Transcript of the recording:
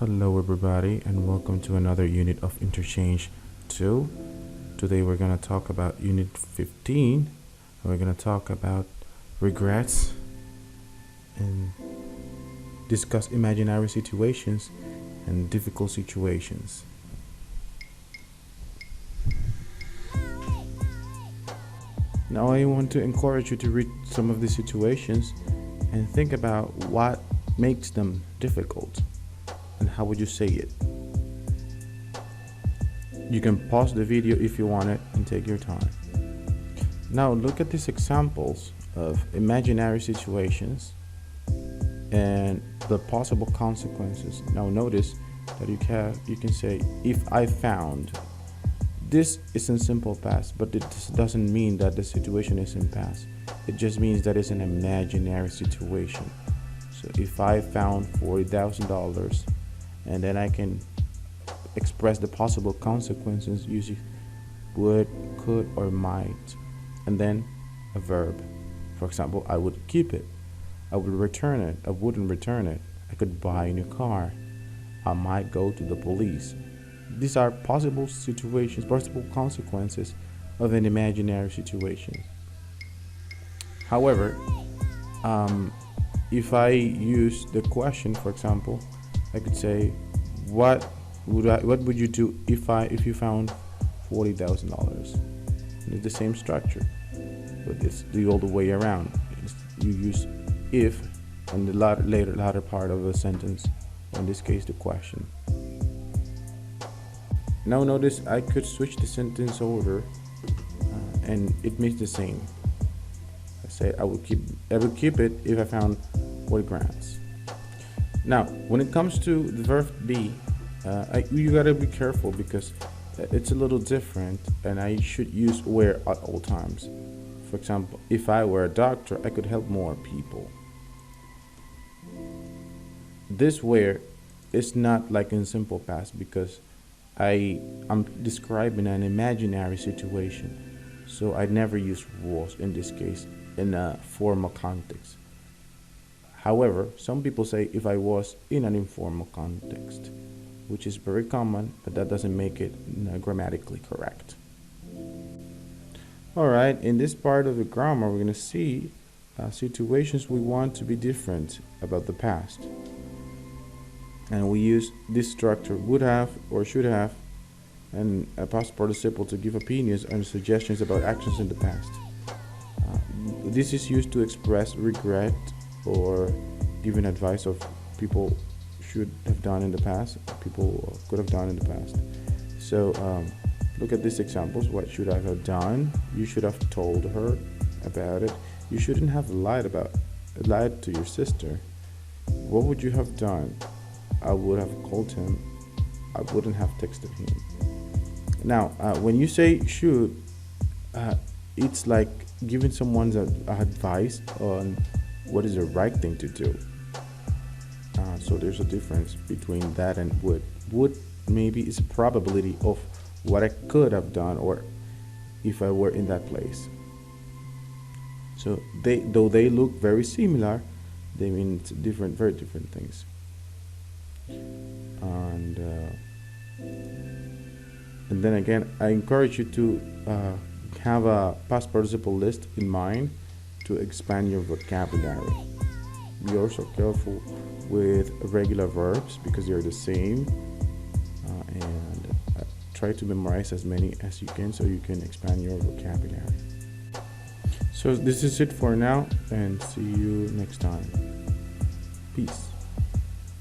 Hello everybody and welcome to another unit of Interchange 2. Today we're going to talk about unit 15 and we're going to talk about regrets and discuss imaginary situations and difficult situations. Now I want to encourage you to read some of these situations and think about what makes them difficult and how would you say it. You can pause the video if you want it and take your time. Now look at these examples of imaginary situations and the possible consequences. Now notice that you can say, if I found. This is in simple past, but it doesn't mean that the situation is in past. It just means that it's an imaginary situation. So if I found $40,000 and then I can express the possible consequences using would, could, or might, and then a verb. For example, I would keep it, I would return it, I wouldn't return it, I could buy a new car, I might go to the police. These are possible situations, possible consequences of an imaginary situation. However, if I use the question, for example, I could say, what would you do if you found $40,000? It's the same structure, but it's the other way around. You use if in the latter part of the sentence, or in this case, the question. Now notice I could switch the sentence order, and it makes the same. I say I would keep it if I found 40 grand. Now, when it comes to the verb be, you gotta be careful because it's a little different, and I should use where at all times. For example, if I were a doctor, I could help more people. This where is not like in simple past because I'm describing an imaginary situation, so I never use was in this case in a formal context. However, some people say if I was in an informal context, which is very common, but that doesn't make it grammatically correct. Alright, in this part of the grammar, we're going to see situations we want to be different about the past. And we use this structure, would have or should have, and a past participle to give opinions and suggestions about actions in the past. This is used to express regret or giving advice of people should have done in the past, people could have done in the past. So look at these examples. What should I have done? You should have told her about it. You shouldn't have lied to your sister. What would you have done? I would have called him. I wouldn't have texted him. Now, when you say should, it's like giving someone advice on what is the right thing to do. So there's a difference between that and would. Would maybe is a probability of what I could have done or if I were in that place. So though they look very similar, they mean very different things. And then again, I encourage you to have a past participle list in mind to expand your vocabulary. Be also careful with regular verbs because they're the same, and try to memorize as many as you can so you can expand your vocabulary. So this is it for now, and see you next time. Peace.